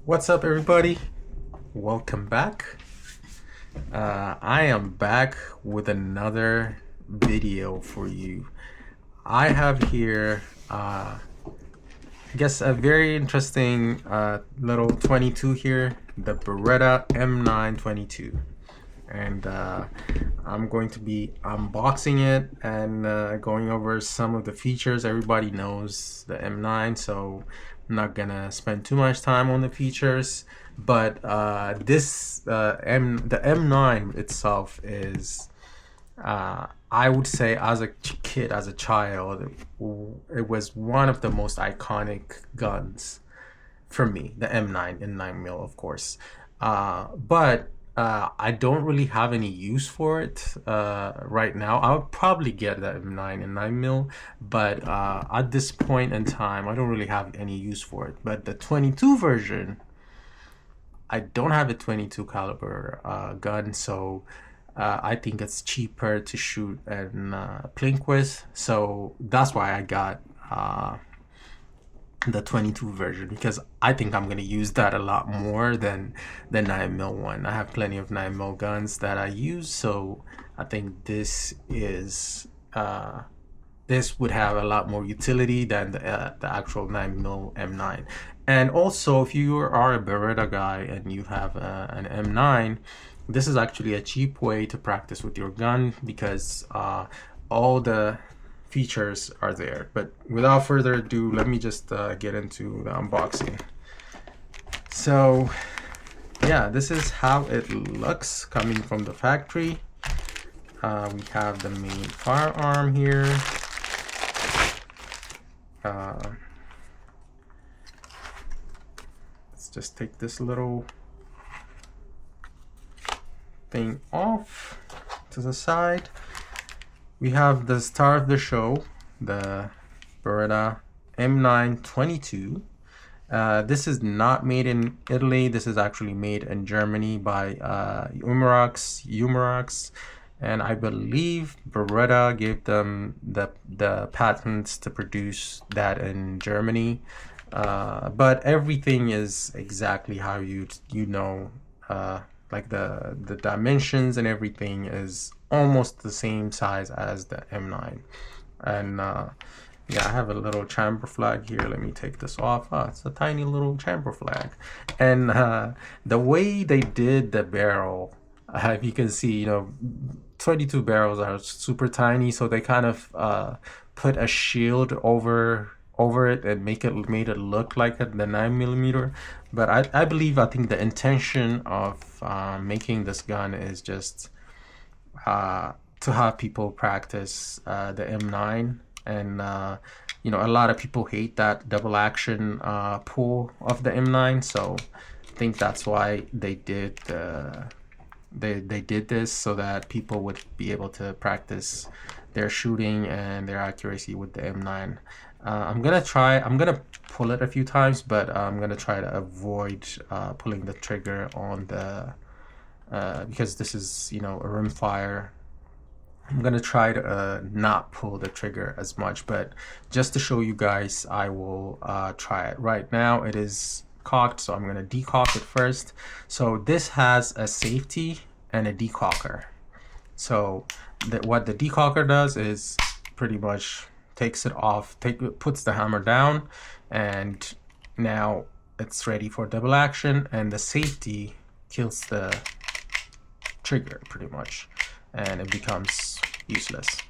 What's up, everybody? Welcome back. I am back with another video for you. I have here, I guess, a very interesting little 22 here, the Beretta M9-22. And I'm going to be unboxing it and going over some of the features. Everybody knows the M9, so I'm not gonna spend too much time on the features. But the M9 itself is, I would say, as a kid, as a child, it was one of the most iconic guns for me. The M9 in 9mm, of course. But I don't really have any use for it right now. I would probably get the M9 in 9mm, but at this point in time, I don't really have any use for it. But the 22 version, I don't have a 22 caliber gun, so I think it's cheaper to shoot and plink with. So that's why I got the 22 version, because I think I'm going to use that a lot more than the 9mm one. I have plenty of 9mm guns that I use, so I think this would have a lot more utility than the actual 9mm M9. And also, if you are a Beretta guy and you have an M9, this is actually a cheap way to practice with your gun, because all the features are there. But without further ado, let me just get into the unboxing. So yeah, this is how it looks coming from the factory. We have the main firearm here. Let's just take this little thing off to the side. We have the star of the show, the Beretta M9-22. This is not made in Italy. This is actually made in Germany by Umarox, and I believe Beretta gave them the patents to produce that in Germany. But everything is exactly how you know. Like the dimensions and everything is almost the same size as the M9. And yeah, I have a little chamber flag here. Let me take this off. Oh, it's a tiny little chamber flag. And the way they did the barrel, if you can see, 22 barrels are super tiny, so they kind of put a shield over it and made it look like the 9mm. But I think the intention of making this gun is just to have people practice the M9. And a lot of people hate that double action pull of the M9, so I think that's why they did they did this, so that people would be able to practice their shooting and their accuracy with the M9. I'm gonna pull it a few times, but I'm gonna try to avoid pulling the trigger on the because this is a rimfire. I'm gonna try to not pull the trigger as much, but just to show you guys, I will try it. Right now it is cocked, so I'm gonna decock it first. So this has a safety and a decocker. So what the decocker does is pretty much takes it off, puts the hammer down, and now it's ready for double action, and the safety kills the trigger pretty much, and it becomes useless.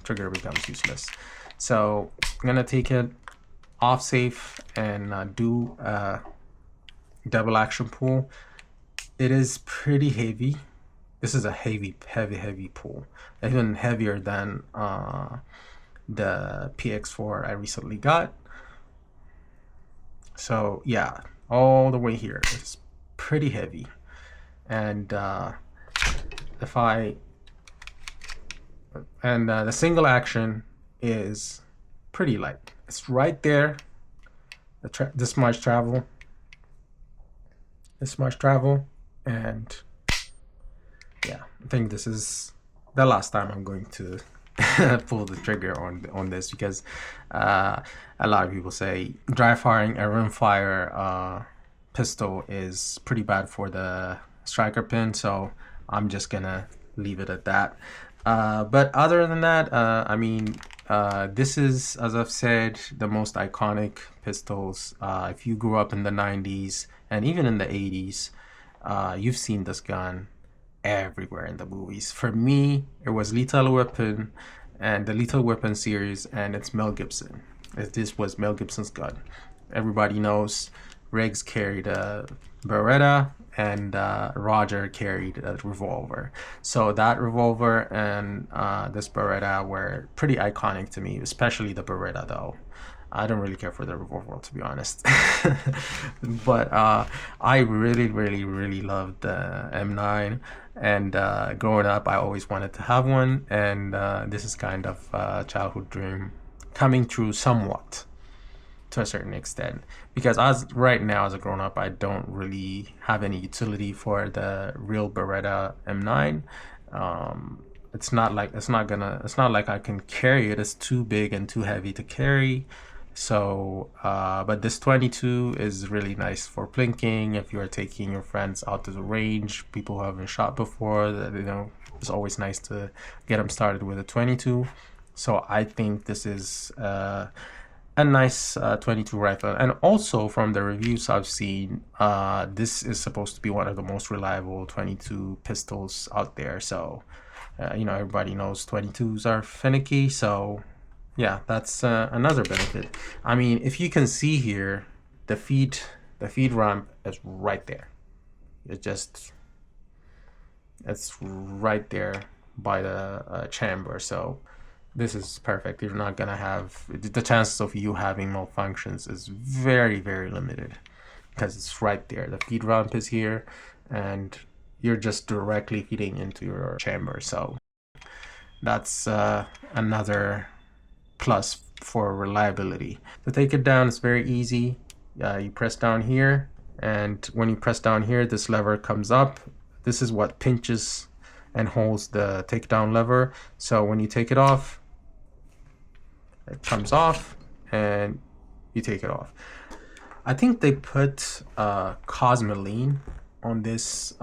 Trigger becomes useless. So I'm gonna take it off safe and do a double action pull. It is pretty heavy. This is a heavy pull, even heavier than the PX4 I recently got. So yeah, all the way here, it's pretty heavy. And the single action is pretty light. It's right there. This much travel, and yeah, I think this is the last time I'm going to pull the trigger on this, because a lot of people say dry firing a rimfire pistol is pretty bad for the striker pin, so I'm just gonna leave it at that. But other than that, I mean, this is, as I've said, the most iconic pistols. If you grew up in the 90s and even in the 80s, you've seen this gun everywhere in the movies. For me, it was Lethal Weapon and the Lethal Weapon series, and it's Mel Gibson. This was Mel Gibson's gun. Everybody knows Riggs carried a Beretta and Roger carried a revolver. So that revolver and this Beretta were pretty iconic to me, especially the Beretta though. I don't really care for the revolver, to be honest. But I really loved the M9, and growing up I always wanted to have one, and this is kind of a childhood dream coming true somewhat, to a certain extent, because right now as a grown up I don't really have any utility for the real Beretta M9. It's not like I can carry it. It's too big and too heavy to carry. So but this 22 is really nice for plinking. If you are taking your friends out to the range, people who haven't shot before, you know, it's always nice to get them started with a 22. So I think this is a nice 22 rifle. And also from the reviews I've seen, this is supposed to be one of the most reliable 22 pistols out there. So you know, everybody knows 22s are finicky, so yeah, that's another benefit. I mean, if you can see here, the feed ramp is right there. It's right there by the chamber. So this is perfect. You're not gonna have the chances of you having malfunctions is very limited, because it's right there. The feed ramp is here, and you're just directly feeding into your chamber. So that's another plus for reliability. To take it down, it's very easy. You press down here, and when you press down here, this lever comes up. This is what pinches and holds the takedown lever. So when you take it off, it comes off and you take it off. I think they put Cosmoline on this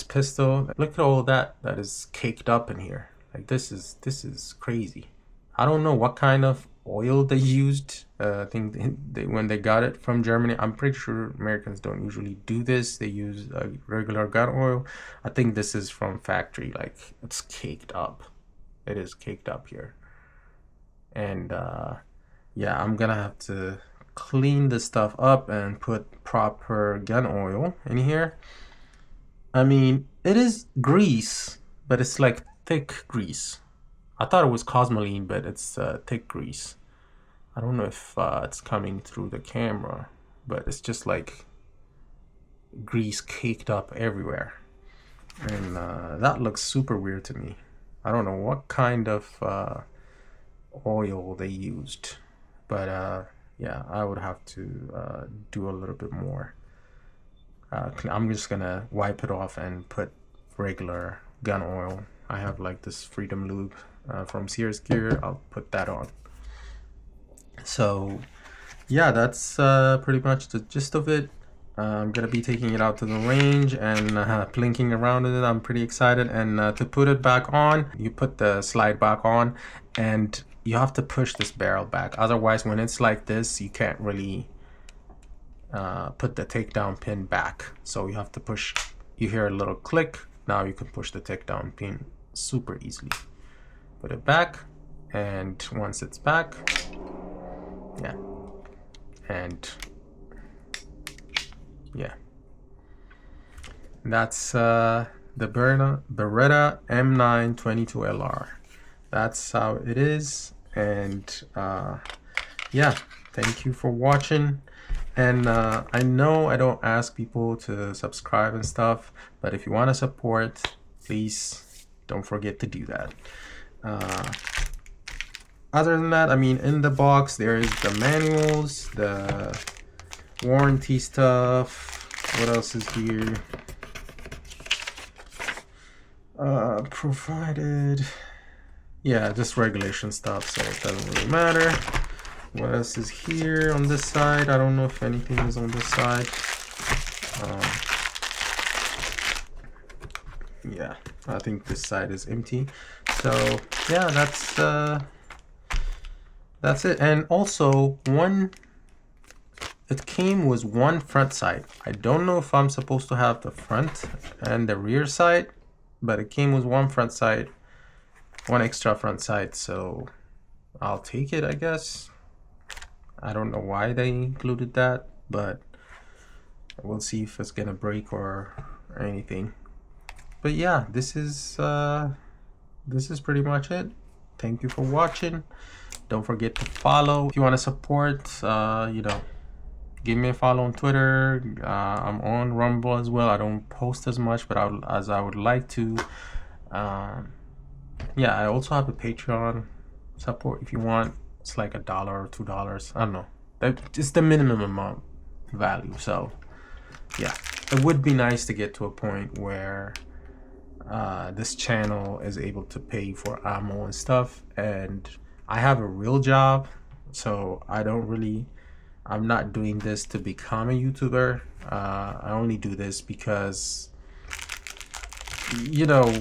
pistol. Look at all that is caked up in here. Like this is crazy. I don't know what kind of oil they used. I think when they got it from Germany, I'm pretty sure Americans don't usually do this. They use regular gun oil. I think this is from factory. Like, it's caked up. It is caked up here. And yeah, I'm gonna have to clean this stuff up and put proper gun oil in here. I mean, it is grease, but it's like thick grease. I thought it was Cosmoline, but it's thick grease. I don't know if it's coming through the camera, but it's just like grease caked up everywhere. And that looks super weird to me. I don't know what kind of oil they used, but yeah, I would have to do a little bit more. I'm just gonna wipe it off and put regular gun oil. I have like this Freedom Lube from Sears Gear. I'll put that on. So yeah, that's pretty much the gist of it. I'm gonna be taking it out to the range and plinking around with it. I'm pretty excited. And to put it back on, you put the slide back on, and you have to push this barrel back. Otherwise, when it's like this, you can't really put the takedown pin back. So you have to push. You hear a little click. Now you can push the takedown pin super easily. Put it back, and once it's back, yeah, and yeah, that's the Beretta M9-22 LR. That's how it is. And yeah, thank you for watching. And I know I don't ask people to subscribe and stuff, but if you want to support, please don't forget to do that. Other than that, I mean, in the box there is the manuals, the warranty stuff. What else is here? Provided. yeah, just regulation stuff, so it doesn't really matter. What else is here on this side? I don't know if anything is on this side. Yeah, I think this side is empty. So yeah, that's it. And also it came with one front sight. I don't know if I'm supposed to have the front and the rear sight, but it came with one front sight, one extra front sight, so I'll take it, I guess. I don't know why they included that, but we'll see if it's gonna break or anything. But yeah, this is pretty much it. Thank you for watching. Don't forget to follow if you want to support. You know, give me a follow on Twitter. I'm on Rumble as well. I don't post as much, but as I would like to. Yeah, I also have a Patreon support if you want. It's like $1 or $2. I don't know. It's the minimum amount value. So yeah, it would be nice to get to a point where this channel is able to pay for ammo and stuff, and I have a real job, so I'm not doing this to become a YouTuber. I only do this because, you know,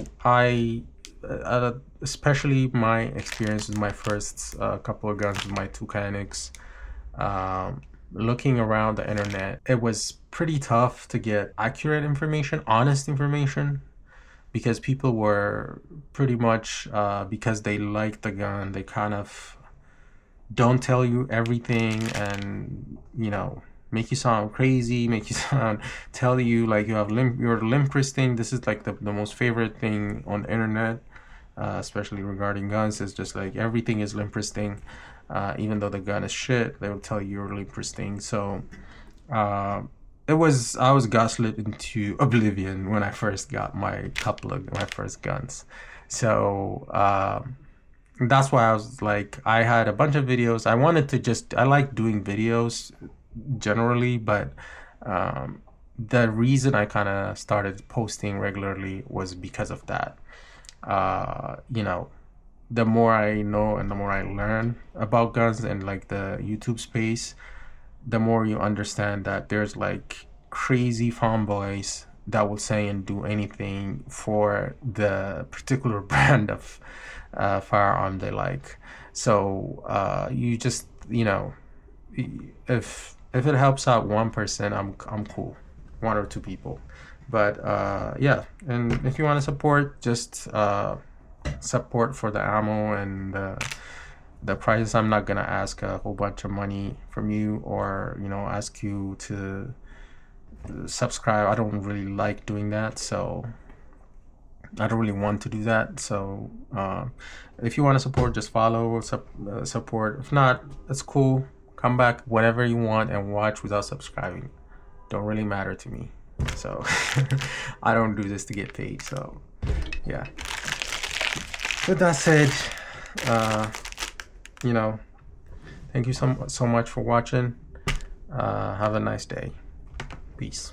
especially my experience with my first couple of guns with my two Canics, looking around the internet, it was pretty tough to get accurate information, honest information, because people were pretty much, because they like the gun, they kind of don't tell you everything, and, you know, make you sound crazy, make you tell you like you have you're limb twisting. This is like the most favorite thing on the internet, especially regarding guns. It's just like everything is limb twisting, even though the gun is shit, they will tell you you're limb twisting. So I was gaslit into oblivion when I first got my first guns. So that's why I was like, I had a bunch of videos. I like doing videos generally, but the reason I kind of started posting regularly was because of that. You know, the more I know and the more I learn about guns and like the YouTube space, the more you understand that there's like crazy fanboys that will say and do anything for the particular brand of firearm they like. So you just, you know, if it helps out one person, I'm cool, one or two people. But yeah, and if you want to support, just support for the ammo and the prices. I'm not gonna ask a whole bunch of money from you, or, you know, ask you to subscribe. I don't really like doing that, so I don't really want to do that. So if you want to support, just follow, support. If not, that's cool. Come back whenever you want and watch without subscribing. Don't really matter to me. So I don't do this to get paid. So yeah. With that said, you know, thank you so much for watching. Have a nice day. Peace.